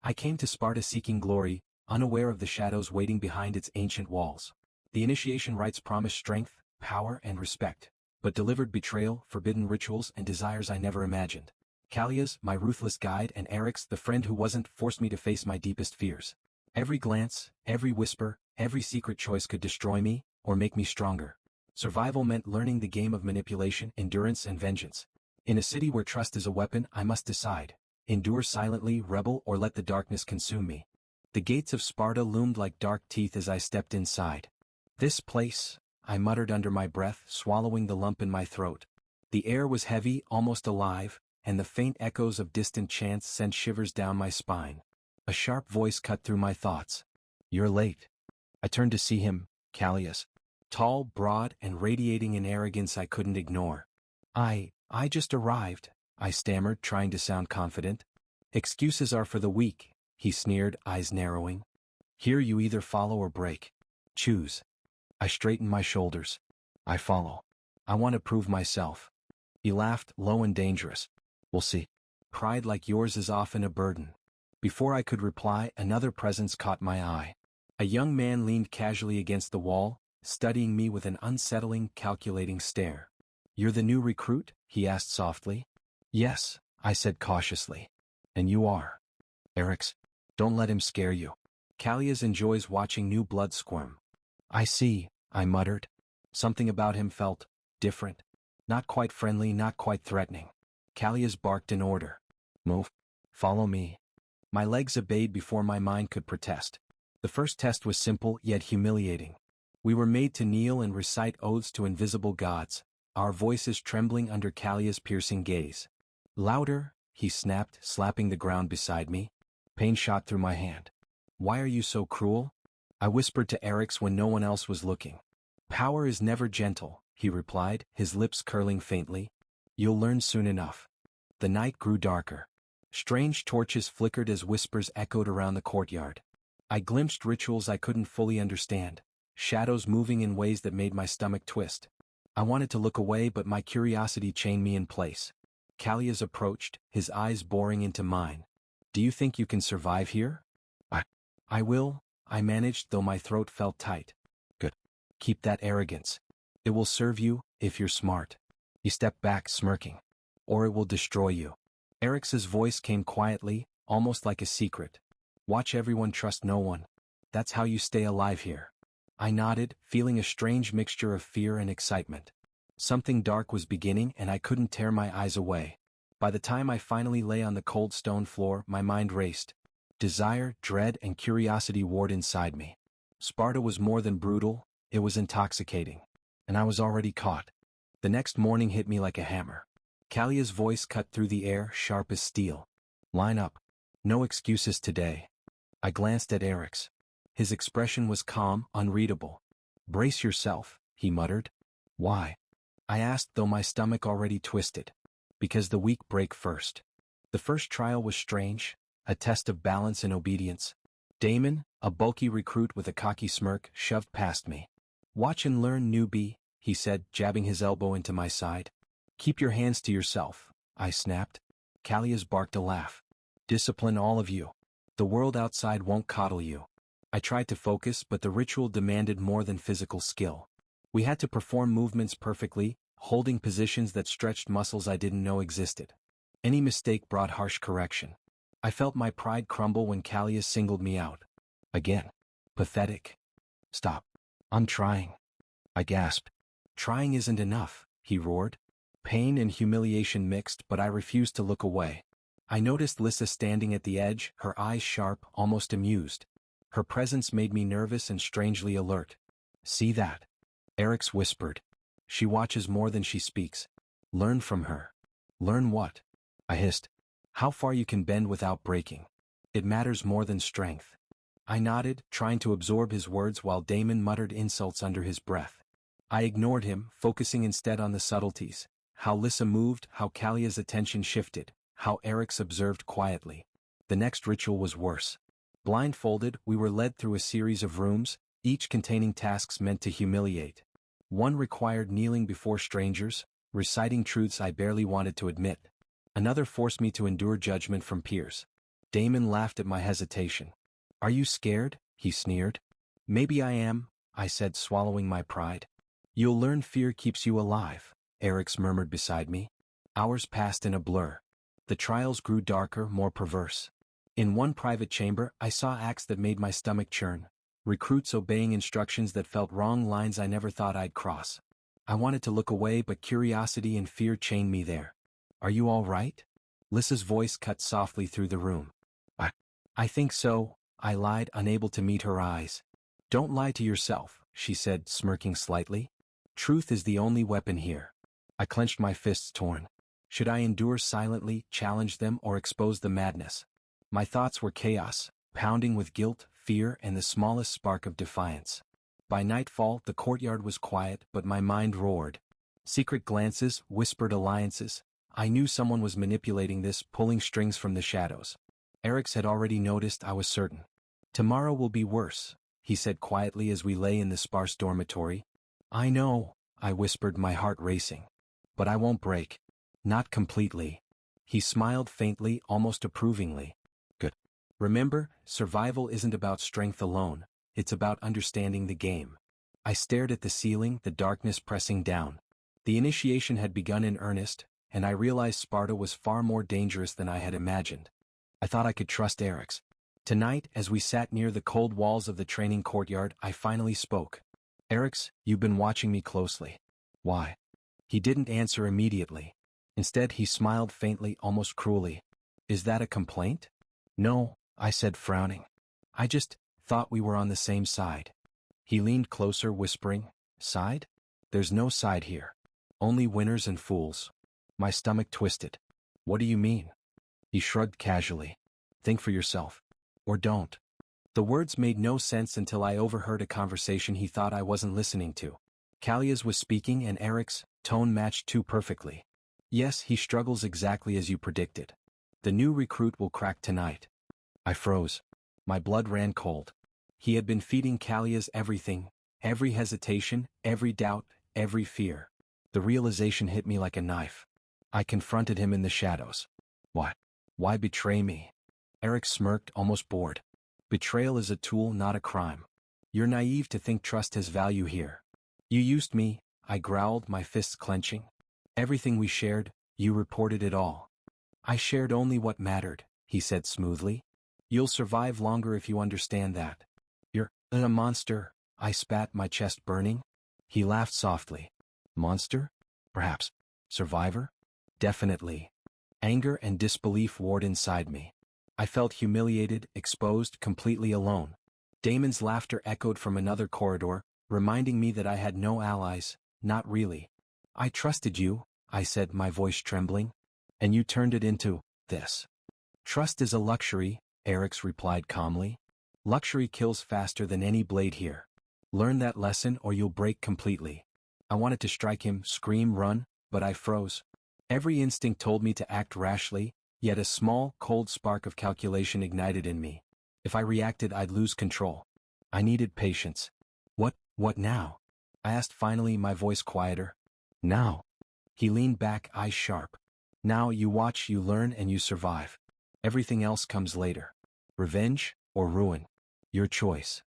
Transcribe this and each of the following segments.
I came to Sparta seeking glory, unaware of the shadows waiting behind its ancient walls. The initiation rites promised strength, power, and respect, but delivered betrayal, forbidden rituals, and desires I never imagined. Callias, my ruthless guide, and Eryx, the friend who wasn't, forced me to face my deepest fears. Every glance, every whisper, every secret choice could destroy me, or make me stronger. Survival meant learning the game of manipulation, endurance, and vengeance. In a city where trust is a weapon, I must decide: endure silently, rebel, or let the darkness consume me. The gates of Sparta loomed like dark teeth as I stepped inside. "This place," I muttered under my breath, swallowing the lump in my throat. The air was heavy, almost alive, and the faint echoes of distant chants sent shivers down my spine. A sharp voice cut through my thoughts. "You're late." I turned to see him, Callias. Tall, broad, and radiating an arrogance I couldn't ignore. I just arrived," I stammered, trying to sound confident. "Excuses are for the weak," he sneered, eyes narrowing. "Here you either follow or break. Choose." I straightened my shoulders. "I follow. I want to prove myself." He laughed, low and dangerous. "We'll see. Pride like yours is often a burden." Before I could reply, another presence caught my eye. A young man leaned casually against the wall, studying me with an unsettling, calculating stare. "You're the new recruit?" he asked softly. "Yes," I said cautiously. "And you are?" "Eryx. Don't let him scare you. Callias enjoys watching new blood squirm." "I see," I muttered. Something about him felt different. Not quite friendly, not quite threatening. Callias barked an order. "Move. Follow me." My legs obeyed before my mind could protest. The first test was simple yet humiliating. We were made to kneel and recite oaths to invisible gods, our voices trembling under Callias' piercing gaze. "Louder," he snapped, slapping the ground beside me. Pain shot through my hand. "Why are you so cruel?" I whispered to Eryx when no one else was looking. "Power is never gentle," he replied, his lips curling faintly. "You'll learn soon enough." The night grew darker. Strange torches flickered as whispers echoed around the courtyard. I glimpsed rituals I couldn't fully understand, shadows moving in ways that made my stomach twist. I wanted to look away, but my curiosity chained me in place. Callias approached, his eyes boring into mine. "Do you think you can survive here?" I will," I managed, though my throat felt tight. "Good. Keep that arrogance. It will serve you, if you're smart." He stepped back, smirking. "Or it will destroy you." Eryx's voice came quietly, almost like a secret. "Watch everyone, trust no one. That's how you stay alive here." I nodded, feeling a strange mixture of fear and excitement. Something dark was beginning, and I couldn't tear my eyes away. By the time I finally lay on the cold stone floor, my mind raced. Desire, dread, and curiosity warred inside me. Sparta was more than brutal, it was intoxicating. And I was already caught. The next morning hit me like a hammer. Callias' voice cut through the air, sharp as steel. "Line up. No excuses today." I glanced at Eryx. His expression was calm, unreadable. "Brace yourself," he muttered. "Why?" I asked, though my stomach already twisted. "Because the weak break first." The first trial was strange, a test of balance and obedience. Damon, a bulky recruit with a cocky smirk, shoved past me. "Watch and learn, newbie," he said, jabbing his elbow into my side. "Keep your hands to yourself," I snapped. Callias barked a laugh. "Discipline, all of you. The world outside won't coddle you." I tried to focus, but the ritual demanded more than physical skill. We had to perform movements perfectly, holding positions that stretched muscles I didn't know existed. Any mistake brought harsh correction. I felt my pride crumble when Callias singled me out. Again. Pathetic. "Stop. I'm trying." I gasped. "Trying isn't enough," he roared. Pain and humiliation mixed, but I refused to look away. I noticed Lissa standing at the edge, her eyes sharp, almost amused. Her presence made me nervous and strangely alert. "See that?" Eryx whispered. "She watches more than she speaks. Learn from her." "Learn what?" I hissed. "How far you can bend without breaking. It matters more than strength." I nodded, trying to absorb his words while Damon muttered insults under his breath. I ignored him, focusing instead on the subtleties. How Lissa moved, how Callias' attention shifted, how Eryx observed quietly. The next ritual was worse. Blindfolded, we were led through a series of rooms, each containing tasks meant to humiliate. One required kneeling before strangers, reciting truths I barely wanted to admit. Another forced me to endure judgment from peers. Damon laughed at my hesitation. Are you scared? He sneered. Maybe I am, I said, swallowing my pride. You'll learn fear keeps you alive, Eric's murmured beside me. Hours passed in a blur. The trials grew darker, more perverse. In one private chamber, I saw acts that made my stomach churn. Recruits obeying instructions that felt wrong, lines I never thought I'd cross. I wanted to look away, but curiosity and fear chained me there. Are you all right? Lissa's voice cut softly through the room. I think so, I lied, unable to meet her eyes. Don't lie to yourself, she said, smirking slightly. Truth is the only weapon here. I clenched my fists, torn. Should I endure silently, challenge them, or expose the madness? My thoughts were chaos, pounding with guilt, fear, and the smallest spark of defiance. By nightfall, the courtyard was quiet, but my mind roared. Secret glances, whispered alliances. I knew someone was manipulating this, pulling strings from the shadows. Eric's had already noticed, I was certain. Tomorrow will be worse, he said quietly as we lay in the sparse dormitory. I know, I whispered, my heart racing. But I won't break. Not completely. He smiled faintly, almost approvingly. Good. Remember, survival isn't about strength alone, it's about understanding the game. I stared at the ceiling, the darkness pressing down. The initiation had begun in earnest, and I realized Sparta was far more dangerous than I had imagined. I thought I could trust Eric's. Tonight, as we sat near the cold walls of the training courtyard, I finally spoke. Eric's, you've been watching me closely. Why? He didn't answer immediately. Instead, he smiled faintly, almost cruelly. Is that a complaint? No, I said, frowning. I just thought we were on the same side. He leaned closer, whispering, Side? There's no side here. Only winners and fools. My stomach twisted. What do you mean? He shrugged casually. Think for yourself. Or don't. The words made no sense until I overheard a conversation he thought I wasn't listening to. Callia's was speaking, and Eric's tone matched too perfectly. Yes, he struggles exactly as you predicted. The new recruit will crack tonight. I froze. My blood ran cold. He had been feeding Callia's everything, every hesitation, every doubt, every fear. The realization hit me like a knife. I confronted him in the shadows. What? Why betray me? Eric smirked, almost bored. Betrayal is a tool, not a crime. You're naive to think trust has value here. You used me, I growled, my fists clenching. Everything we shared, you reported it all. I shared only what mattered, he said smoothly. You'll survive longer if you understand that. You're a monster, I spat, my chest burning. He laughed softly. Monster? Perhaps. Survivor? Definitely. Anger and disbelief warred inside me. I felt humiliated, exposed, completely alone. Damon's laughter echoed from another corridor, reminding me that I had no allies, not really. I trusted you, I said, my voice trembling. And you turned it into this. Trust is a luxury, Eric's replied calmly. Luxury kills faster than any blade here. Learn that lesson or you'll break completely. I wanted to strike him, scream, run, but I froze. Every instinct told me to act rashly, yet a small, cold spark of calculation ignited in me. If I reacted, I'd lose control. I needed patience. What now? I asked finally, my voice quieter. Now. He leaned back, eyes sharp. Now you watch, you learn, and you survive. Everything else comes later. Revenge or ruin. Your choice.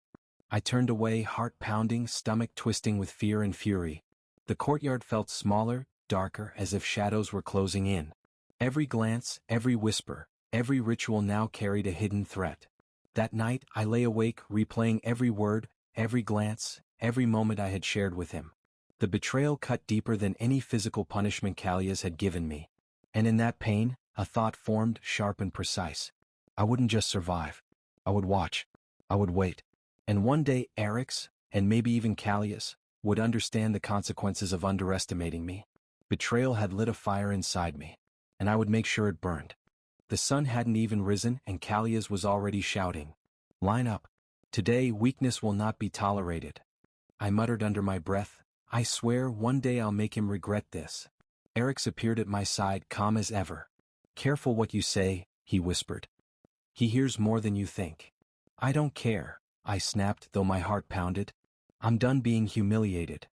I turned away, heart pounding, stomach twisting with fear and fury. The courtyard felt smaller, darker, as if shadows were closing in. Every glance, every whisper, every ritual now carried a hidden threat. That night, I lay awake, replaying every word, every glance, every moment I had shared with him. The betrayal cut deeper than any physical punishment Callias had given me. And in that pain, a thought formed, sharp and precise. I wouldn't just survive. I would watch. I would wait. And one day Eric's, and maybe even Callias, would understand the consequences of underestimating me. Betrayal had lit a fire inside me, and I would make sure it burned. The sun hadn't even risen, and Callias was already shouting. Line up. Today weakness will not be tolerated. I muttered under my breath, I swear one day I'll make him regret this. Eric's appeared at my side, calm as ever. Careful what you say, he whispered. He hears more than you think. I don't care, I snapped, though my heart pounded. I'm done being humiliated.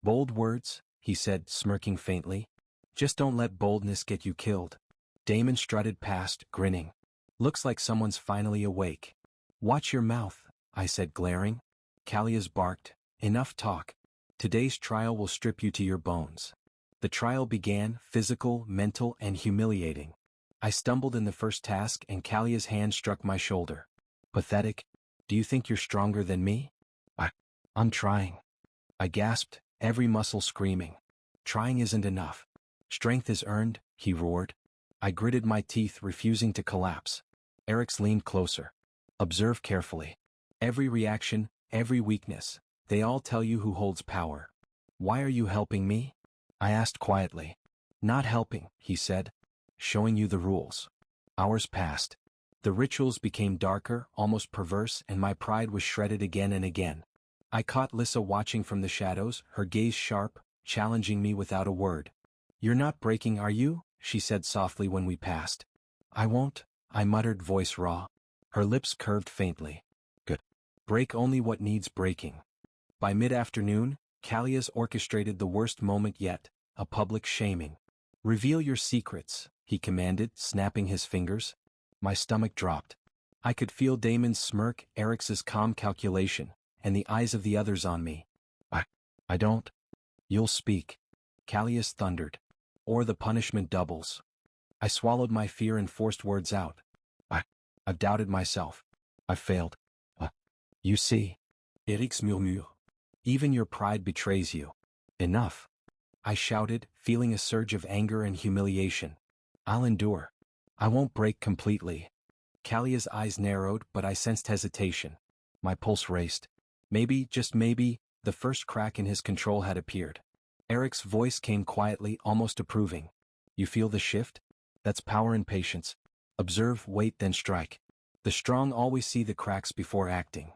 Bold words, he said, smirking faintly. Just don't let boldness get you killed. Damon strutted past, grinning. Looks like someone's finally awake. Watch your mouth, I said glaring. Callias barked. Enough talk. Today's trial will strip you to your bones. The trial began, physical, mental, and humiliating. I stumbled in the first task and Callias' hand struck my shoulder. Pathetic. Do you think you're stronger than me? I'm trying. I gasped, every muscle screaming. Trying isn't enough. Strength is earned, he roared. I gritted my teeth, refusing to collapse. Eric's leaned closer. Observe carefully. Every reaction, every weakness, they all tell you who holds power. Why are you helping me? I asked quietly. Not helping, he said. Showing you the rules. Hours passed. The rituals became darker, almost perverse, and my pride was shredded again and again. I caught Lissa watching from the shadows, her gaze sharp, challenging me without a word. You're not breaking, are you? She said softly when we passed. I won't, I muttered, voice raw. Her lips curved faintly. Good. Break only what needs breaking. By mid-afternoon, Callias orchestrated the worst moment yet, a public shaming. Reveal your secrets, he commanded, snapping his fingers. My stomach dropped. I could feel Damon's smirk, Eric's calm calculation, and the eyes of the others on me. I don't. You'll speak. Callias thundered. Or the punishment doubles. I swallowed my fear and forced words out. I've doubted myself. I've failed. You see. Eric's murmure. Even your pride betrays you. Enough. I shouted, feeling a surge of anger and humiliation. I'll endure. I won't break completely. Callias' eyes narrowed, but I sensed hesitation. My pulse raced. Maybe, just maybe, the first crack in his control had appeared. Eric's voice came quietly, almost approving. You feel the shift? That's power and patience. Observe, wait, then strike. The strong always see the cracks before acting.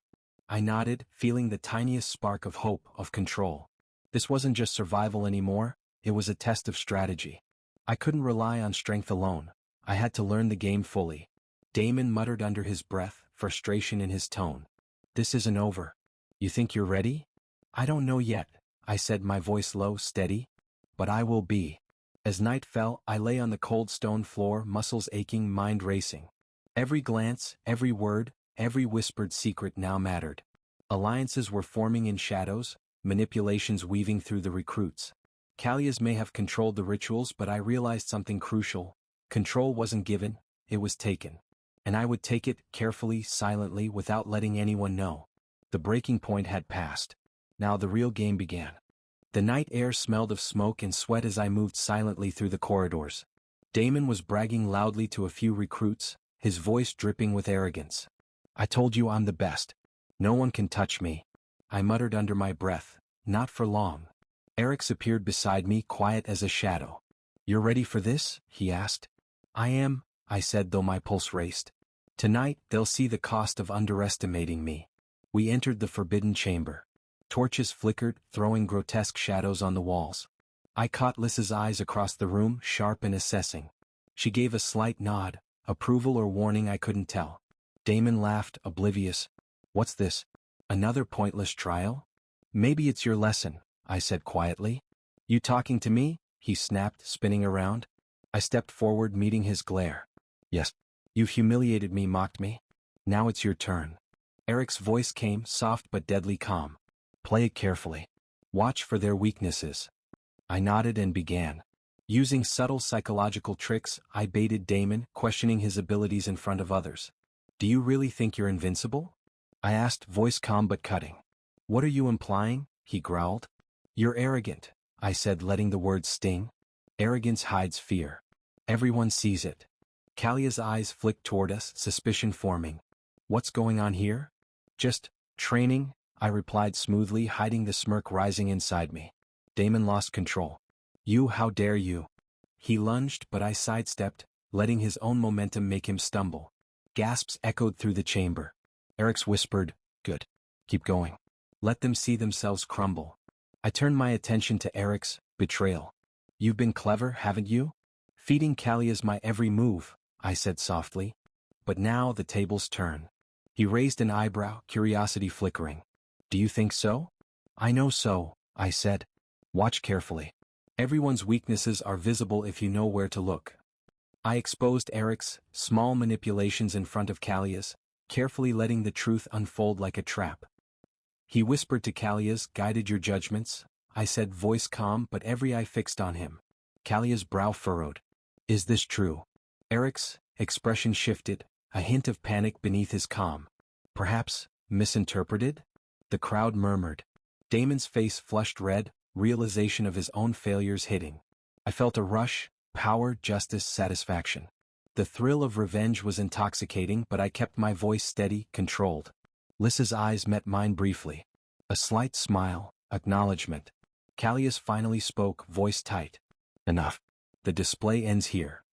I nodded, feeling the tiniest spark of hope, of control. This wasn't just survival anymore, it was a test of strategy. I couldn't rely on strength alone. I had to learn the game fully. Damon muttered under his breath, frustration in his tone. This isn't over. You think you're ready? I don't know yet, I said, my voice low, steady. But I will be. As night fell, I lay on the cold stone floor, muscles aching, mind racing. Every glance, every word, every whispered secret now mattered. Alliances were forming in shadows, manipulations weaving through the recruits. Callias may have controlled the rituals, but I realized something crucial. Control wasn't given, it was taken. And I would take it, carefully, silently, without letting anyone know. The breaking point had passed. Now the real game began. The night air smelled of smoke and sweat as I moved silently through the corridors. Damon was bragging loudly to a few recruits, his voice dripping with arrogance. I told you I'm the best. No one can touch me. I muttered under my breath, not for long. Eric's appeared beside me, quiet as a shadow. You're ready for this? He asked. I am, I said, though my pulse raced. Tonight, they'll see the cost of underestimating me. We entered the forbidden chamber. Torches flickered, throwing grotesque shadows on the walls. I caught Lissa's eyes across the room, sharp and assessing. She gave a slight nod, approval or warning I couldn't tell. Damon laughed, oblivious. What's this? Another pointless trial? Maybe it's your lesson, I said quietly. You talking to me? He snapped, spinning around. I stepped forward, meeting his glare. Yes. You've humiliated me, mocked me. Now it's your turn. Eric's voice came, soft but deadly calm. Play it carefully. Watch for their weaknesses. I nodded and began. Using subtle psychological tricks, I baited Damon, questioning his abilities in front of others. Do you really think you're invincible? I asked, voice calm but cutting. What are you implying? He growled. You're arrogant, I said, letting the words sting. Arrogance hides fear. Everyone sees it. Callias' eyes flicked toward us, suspicion forming. What's going on here? Just training, I replied smoothly, hiding the smirk rising inside me. Damon lost control. You, how dare you? He lunged, but I sidestepped, letting his own momentum make him stumble. Gasps echoed through the chamber. Eric's whispered, good. Keep going. Let them see themselves crumble. I turned my attention to Eric's betrayal. You've been clever, haven't you? Feeding Callias my every move, I said softly. But now the tables turn. He raised an eyebrow, curiosity flickering. Do you think so? I know so, I said. Watch carefully. Everyone's weaknesses are visible if you know where to look. I exposed Eric's small manipulations in front of Callias, carefully letting the truth unfold like a trap. He whispered to Callias, "Guided your judgments," I said, voice calm but every eye fixed on him. Callias' brow furrowed. "Is this true?" Eric's expression shifted, a hint of panic beneath his calm. "Perhaps misinterpreted?" The crowd murmured. Damon's face flushed red, realization of his own failures hitting. I felt a rush, power, justice, satisfaction. The thrill of revenge was intoxicating, but I kept my voice steady, controlled. Lissa's eyes met mine briefly. A slight smile, acknowledgement. Callias finally spoke, voice tight. "Enough. The display ends here."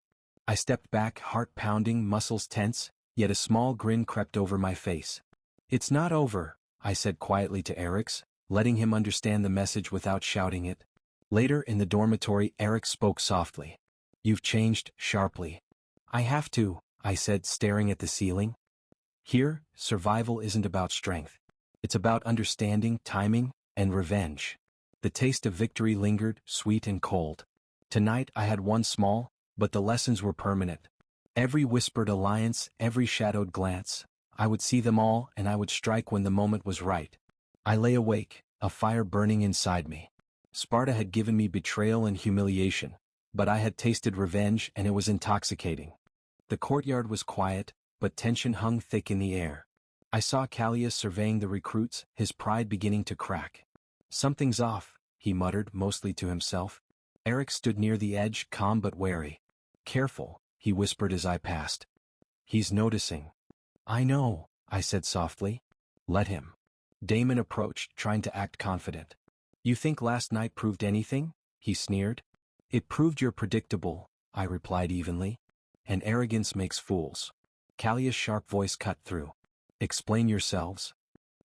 I stepped back, heart pounding, muscles tense, yet a small grin crept over my face. "It's not over," I said quietly to Eric's, letting him understand the message without shouting it. Later in the dormitory, Eric spoke softly. "You've changed," sharply. "I have to," I said, staring at the ceiling. "Here, survival isn't about strength. It's about understanding, timing, and revenge." The taste of victory lingered, sweet and cold. Tonight I had won small, but the lessons were permanent. Every whispered alliance, every shadowed glance, I would see them all and I would strike when the moment was right. I lay awake, a fire burning inside me. Sparta had given me betrayal and humiliation, but I had tasted revenge and it was intoxicating. The courtyard was quiet, but tension hung thick in the air. I saw Callias surveying the recruits, his pride beginning to crack. "Something's off," he muttered, mostly to himself. Eric stood near the edge, calm but wary. "Careful," he whispered as I passed. "He's noticing." "I know," I said softly. "Let him." Damon approached, trying to act confident. "You think last night proved anything?" he sneered. "It proved you're predictable," I replied evenly. "And arrogance makes fools." Callias' sharp voice cut through. "Explain yourselves."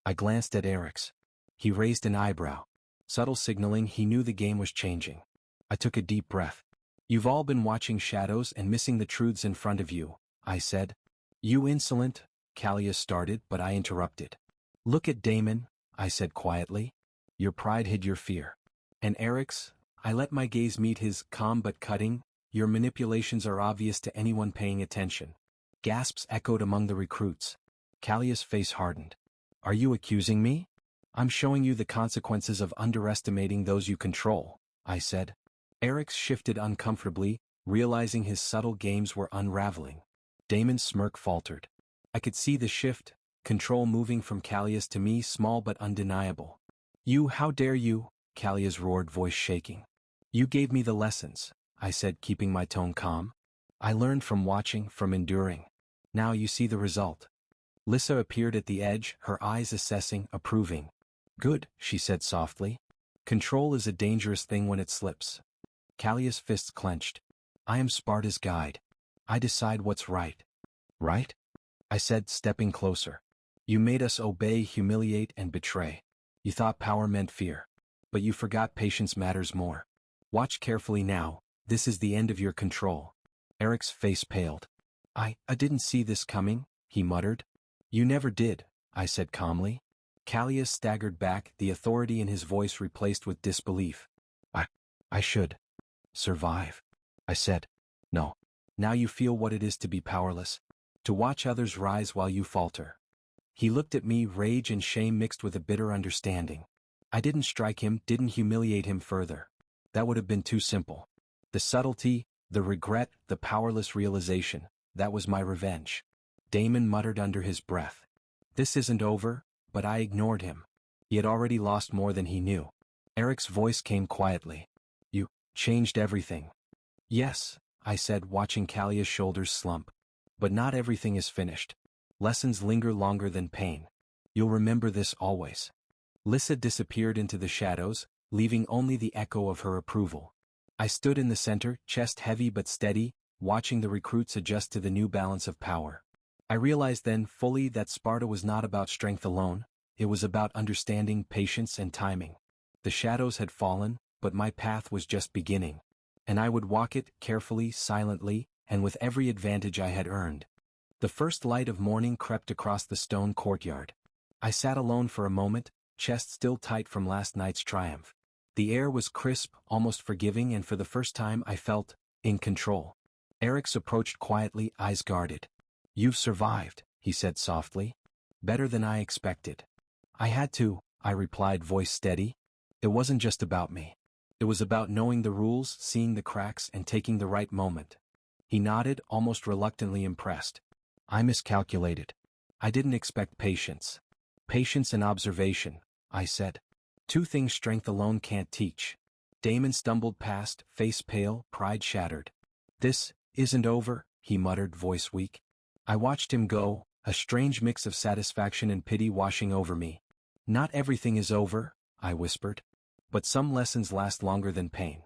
I glanced at Eric's. He raised an eyebrow. Subtle signaling he knew the game was changing. I took a deep breath. "You've all been watching shadows and missing the truths in front of you," I said. "You insolent," Callias started, but I interrupted. "Look at Damon," I said quietly. "Your pride hid your fear." And Eric's, I let my gaze meet his, calm but cutting. "Your manipulations are obvious to anyone paying attention." Gasps echoed among the recruits. Callias' face hardened. "Are you accusing me?" "I'm showing you the consequences of underestimating those you control," I said. Eric's shifted uncomfortably, realizing his subtle games were unraveling. Damon's smirk faltered. I could see the shift, control moving from Callias to me, small but undeniable. "You, how dare you?" Callias roared, voice shaking. "You gave me the lessons," I said, keeping my tone calm. "I learned from watching, from enduring. Now you see the result." Lissa appeared at the edge, her eyes assessing, approving. "Good," she said softly. "Control is a dangerous thing when it slips." Callias' fists clenched. "I am Sparta's guide. I decide what's right." "Right?" I said, stepping closer. "You made us obey, humiliate, and betray. You thought power meant fear. But you forgot patience matters more. Watch carefully now, this is the end of your control." Eric's face paled. I didn't see this coming," he muttered. "You never did," I said calmly. Callias staggered back, the authority in his voice replaced with disbelief. I should survive," I said. "No. Now you feel what it is to be powerless, to watch others rise while you falter." He looked at me, rage and shame mixed with a bitter understanding. I didn't strike him, didn't humiliate him further. That would have been too simple. The subtlety, the regret, the powerless realization, that was my revenge. Damon muttered under his breath. "This isn't over," but I ignored him. He had already lost more than he knew. Eric's voice came quietly. "You changed everything." "Yes," I said, watching Callias' shoulders slump. "But not everything is finished. Lessons linger longer than pain. You'll remember this always." Lissa disappeared into the shadows, leaving only the echo of her approval. I stood in the center, chest heavy but steady, watching the recruits adjust to the new balance of power. I realized then fully that Sparta was not about strength alone, it was about understanding, patience, and timing. The shadows had fallen, but my path was just beginning. And I would walk it, carefully, silently, and with every advantage I had earned. The first light of morning crept across the stone courtyard. I sat alone for a moment, chest still tight from last night's triumph. The air was crisp, almost forgiving, and for the first time I felt in control. Eric's approached quietly, eyes guarded. "You've survived," he said softly. "Better than I expected." "I had to," I replied, voice steady. "It wasn't just about me. It was about knowing the rules, seeing the cracks, and taking the right moment." He nodded, almost reluctantly impressed. "I miscalculated. I didn't expect patience." "Patience and observation," I said. "Two things strength alone can't teach." Damon stumbled past, face pale, pride shattered. "This isn't over," he muttered, voice weak. I watched him go, a strange mix of satisfaction and pity washing over me. "Not everything is over," I whispered. "But some lessons last longer than pain."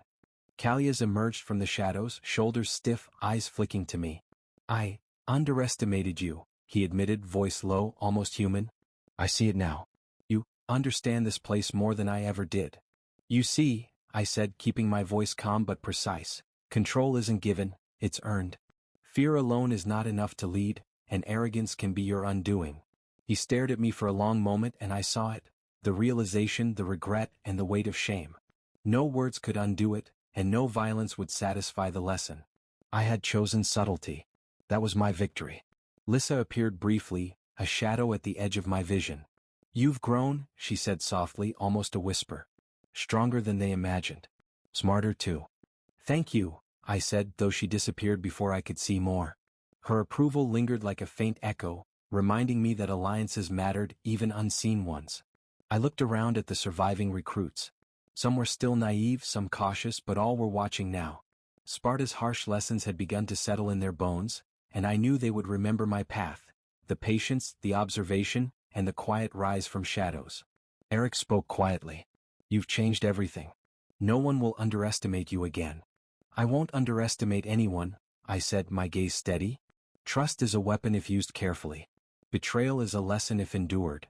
Callias emerged from the shadows, shoulders stiff, eyes flicking to me. "I underestimated you," he admitted, voice low, almost human. "I see it now. You understand this place more than I ever did." "You see," I said, keeping my voice calm but precise, "control isn't given, it's earned. Fear alone is not enough to lead, and arrogance can be your undoing." He stared at me for a long moment and I saw it, the realization, the regret, and the weight of shame. No words could undo it, and no violence would satisfy the lesson. I had chosen subtlety. That was my victory. Lissa appeared briefly, a shadow at the edge of my vision. "You've grown," she said softly, almost a whisper. "Stronger than they imagined. Smarter too." "Thank you," I said, though she disappeared before I could see more. Her approval lingered like a faint echo, reminding me that alliances mattered, even unseen ones. I looked around at the surviving recruits. Some were still naive, some cautious, but all were watching now. Sparta's harsh lessons had begun to settle in their bones, and I knew they would remember my path, the patience, the observation, and the quiet rise from shadows. Eric spoke quietly. "You've changed everything. No one will underestimate you again." "I won't underestimate anyone," I said, my gaze steady. "Trust is a weapon if used carefully. Betrayal is a lesson if endured."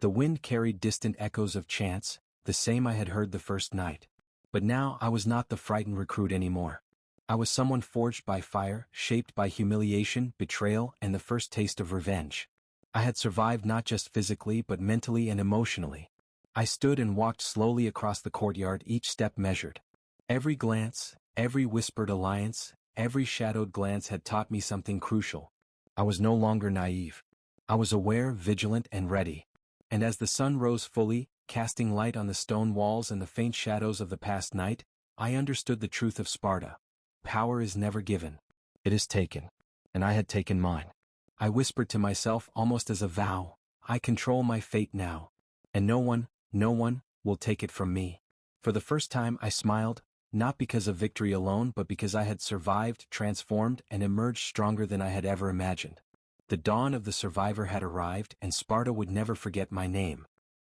The wind carried distant echoes of chants, the same I had heard the first night. But now I was not the frightened recruit anymore. I was someone forged by fire, shaped by humiliation, betrayal, and the first taste of revenge. I had survived not just physically but mentally and emotionally. I stood and walked slowly across the courtyard, each step measured. Every glance, every whispered alliance, every shadowed glance had taught me something crucial. I was no longer naive. I was aware, vigilant, and ready. And as the sun rose fully, casting light on the stone walls and the faint shadows of the past night, I understood the truth of Sparta. Power is never given. It is taken. And I had taken mine. I whispered to myself almost as a vow, "I control my fate now. And no one will take it from me." For the first time I smiled, not because of victory alone but because I had survived, transformed, and emerged stronger than I had ever imagined. The dawn of the survivor had arrived, and Sparta would never forget my name.